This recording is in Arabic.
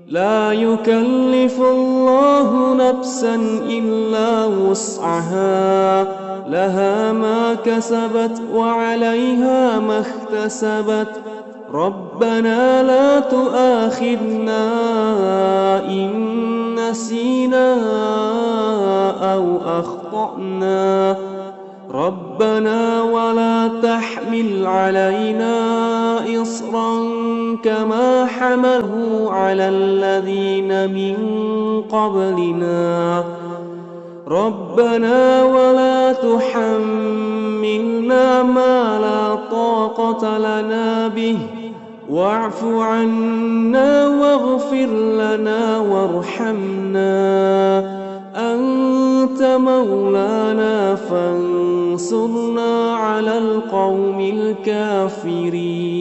لا يكلف الله نفسا إلا وسعها، لها ما كسبت وعليها ما اكتسبت. ربنا لا تؤاخذنا إن نسينا أو أخطأنا. ربنا ولا تحمل علينا إصرا كما حمله على الذين من قبلنا. ربنا ولا تحملنا ما لا طاقة لنا به، واعف عنا واغفر لنا وارحمنا، أنت مولانا فانصرنا على القوم الكافرين.